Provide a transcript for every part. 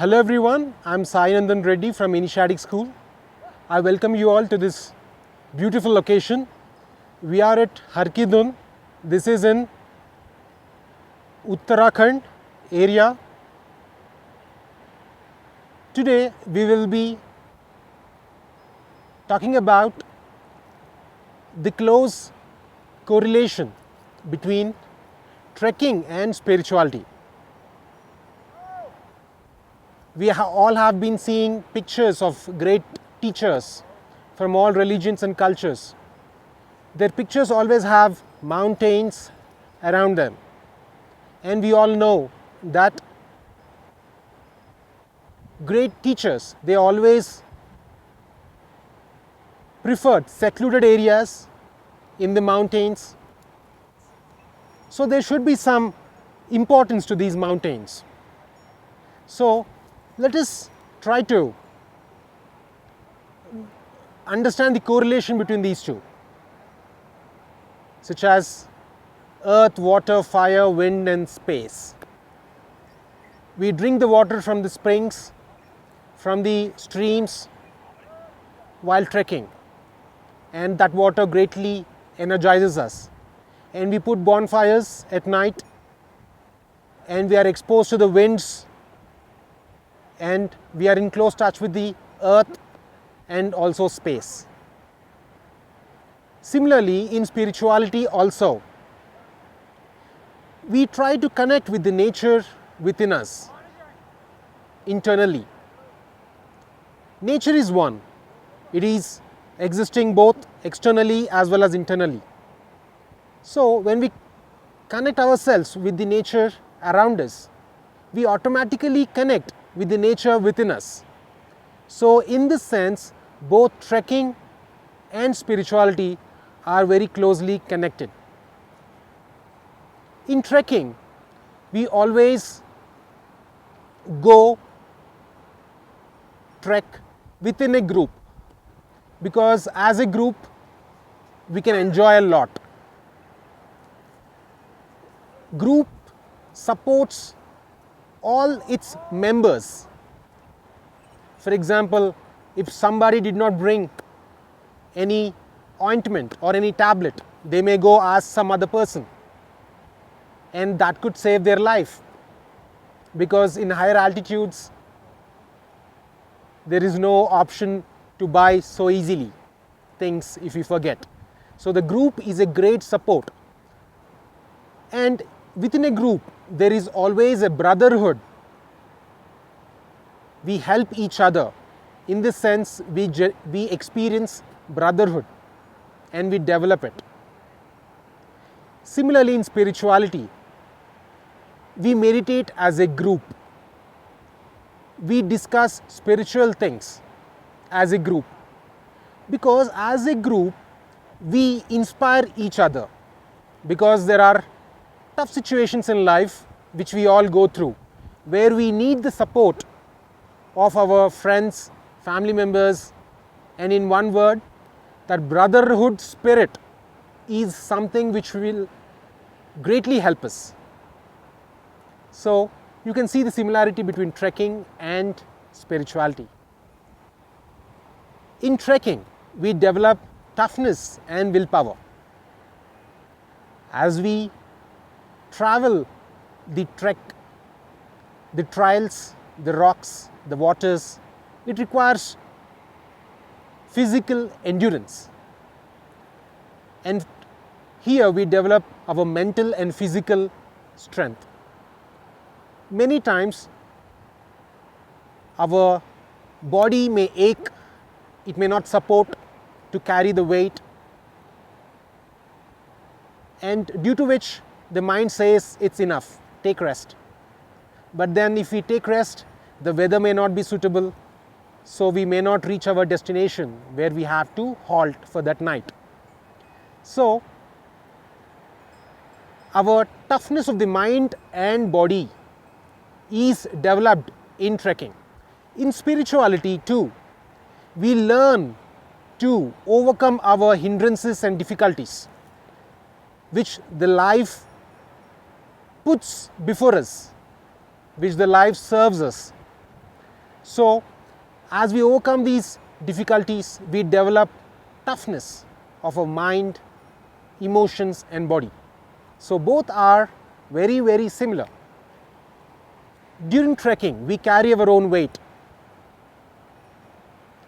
Hello everyone, I'm Sai Nandan Reddy from Initiatic School. I welcome you all to this beautiful location. We are at Harkidun. This is in Uttarakhand area. Today we will be talking about the close correlation between trekking and spirituality. We all have been seeing pictures of great teachers from all religions and cultures. Their pictures always have mountains around them. And we all know that great teachers, they always preferred secluded areas in the mountains. So there should be some importance to these mountains. So let us try to understand the correlation between these two, such as earth, water, fire, wind and space. We drink the water from the springs, from the streams while trekking, and that water greatly energizes us. And we put bonfires at night, and we are exposed to the winds, and we are in close touch with the earth and also space. Similarly, in spirituality also, we try to connect with the nature within us internally. Nature is one. It is existing both externally as well as internally. So when we connect ourselves with the nature around us, we automatically connect with the nature within us. So in this sense, both trekking and spirituality are very closely connected. In trekking, we always go trek within a group, because as a group we can enjoy a lot. Group supports all its members. For example, if somebody did not bring any ointment or any tablet, they may go ask some other person, and that could save their life, because in higher altitudes there is no option to buy so easily things if you forget. So the group is a great support, and within a group there is always a brotherhood. We help each other. In this sense, we experience brotherhood and we develop it. Similarly, in spirituality, we meditate as a group. We discuss spiritual things as a group, because as a group we inspire each other, because there are tough situations in life which we all go through, where we need the support of our friends, family members, and in one word, that brotherhood spirit is something which will greatly help us. So you can see the similarity between trekking and spirituality. In trekking, we develop toughness and willpower. As we travel the trek, the trails, the rocks, the waters, it requires physical endurance. And here we develop our mental and physical strength. Many times our body may ache, it may not support to carry the weight, and due to which the mind says it's enough, take rest. But then if we take rest, the weather may not be suitable, so we may not reach our destination where we have to halt for that night. So our toughness of the mind and body is developed in trekking. In spirituality too, we learn to overcome our hindrances and difficulties which the life puts before us, which the life serves us. So, as we overcome these difficulties, we develop toughness of our mind, emotions and body. So, both are very, very similar. During trekking, we carry our own weight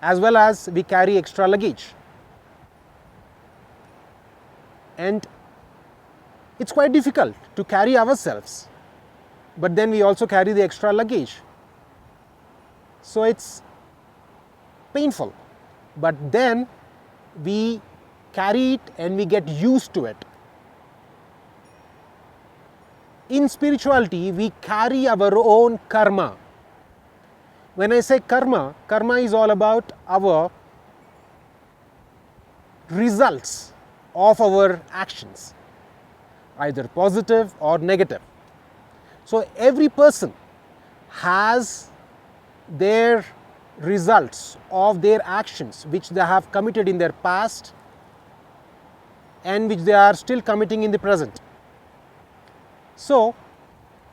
as well as we carry extra luggage. And it's quite difficult to carry ourselves, but then we also carry the extra luggage. So it's painful, but then we carry it and we get used to it. In spirituality, we carry our own karma. When I say karma, karma is all about our results of our actions, either positive or negative. So every person has their results of their actions which they have committed in their past and which they are still committing in the present. So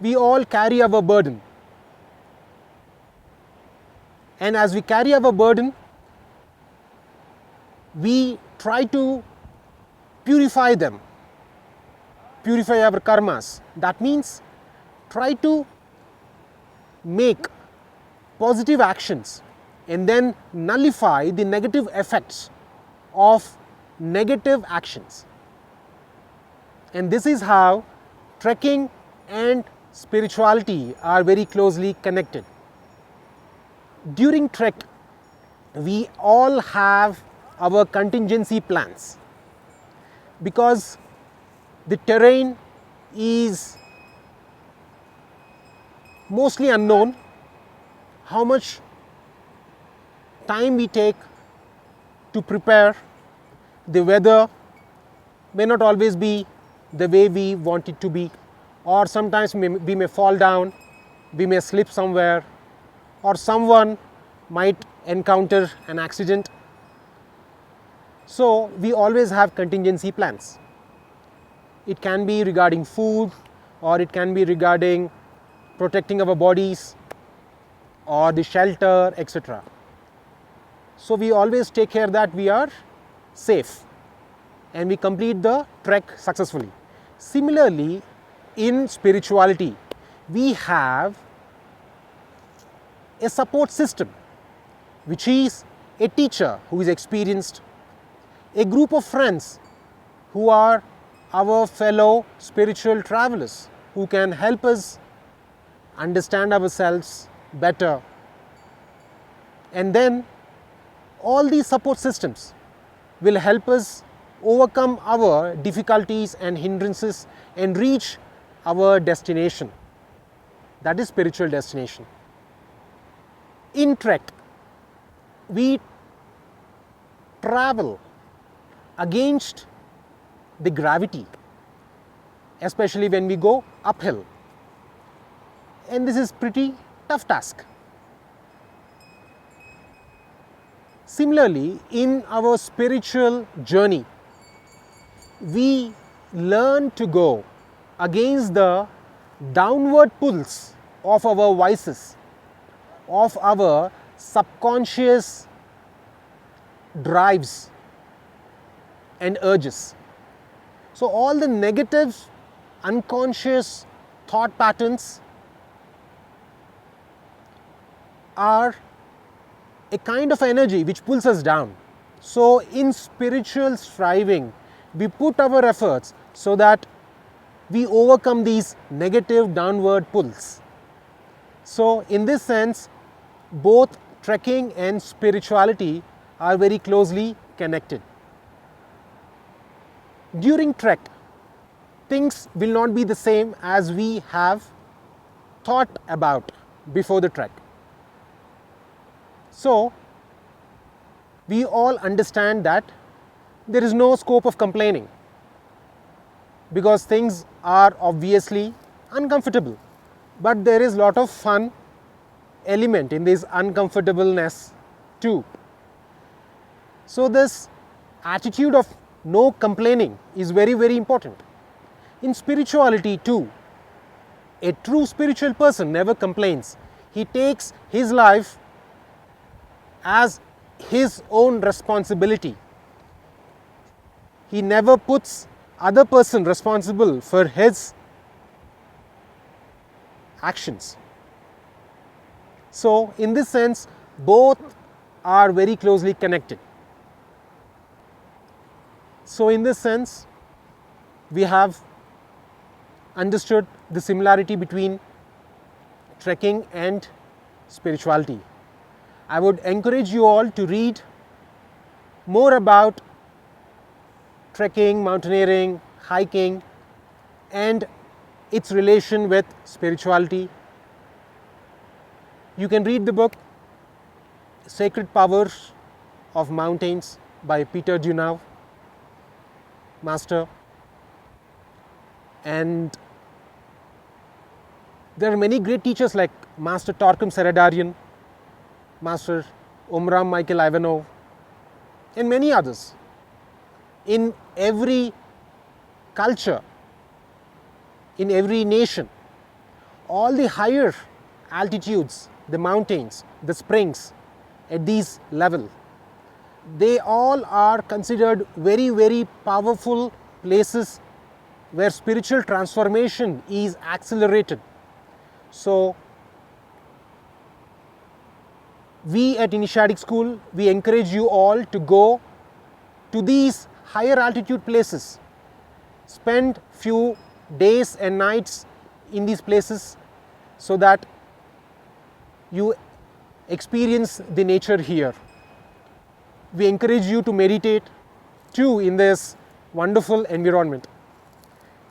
we all carry our burden, and as we carry our burden, we try to purify them, purify our karmas. That means try to make positive actions and then nullify the negative effects of negative actions. And this is how trekking and spirituality are very closely connected. During trek, we all have our contingency plans because the terrain is mostly unknown. How much time we take to prepare, the weather may not always be the way we want it to be, or sometimes we may fall down, we may slip somewhere, or someone might encounter an accident. So we always have contingency plans. It can be regarding food, or it can be regarding protecting our bodies or the shelter, etc. So we always take care that we are safe and we complete the trek successfully. Similarly, in spirituality, we have a support system, which is a teacher who is experienced, a group of friends who are our fellow spiritual travelers who can help us understand ourselves better. And then all these support systems will help us overcome our difficulties and hindrances and reach our destination, that is spiritual destination. In trek, we travel against the gravity, especially when we go uphill, and this is pretty tough task. Similarly, in our spiritual journey, we learn to go against the downward pulls of our vices, of our subconscious drives and urges. So all the negative, unconscious thought patterns are a kind of energy which pulls us down. So in spiritual striving, we put our efforts so that we overcome these negative downward pulls. So in this sense, both trekking and spirituality are very closely connected. During trek, things will not be the same as we have thought about before the trek. So we all understand that there is no scope of complaining because things are obviously uncomfortable, but there is a lot of fun element in this uncomfortableness too. So this attitude of no complaining is very, very important. In spirituality too, a true spiritual person never complains. He takes his life as his own responsibility. He never puts other person responsible for his actions. So in this sense, both are very closely connected. So in this sense, we have understood the similarity between trekking and spirituality. I would encourage you all to read more about trekking, mountaineering, hiking, and its relation with spirituality. You can read the book Sacred Powers of Mountains by Peter Dunau, Master. And there are many great teachers like Master Torquem Seredarian, Master Omram Michael Ivanov, and many others. In every culture, in every nation, all the higher altitudes, the mountains, the springs at these level, they all are considered very, very powerful places where spiritual transformation is accelerated. So we at Initiatic School, we encourage you all to go to these higher altitude places, spend few days and nights in these places so that you experience the nature here. We encourage you to meditate too in this wonderful environment.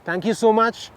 Thank you so much.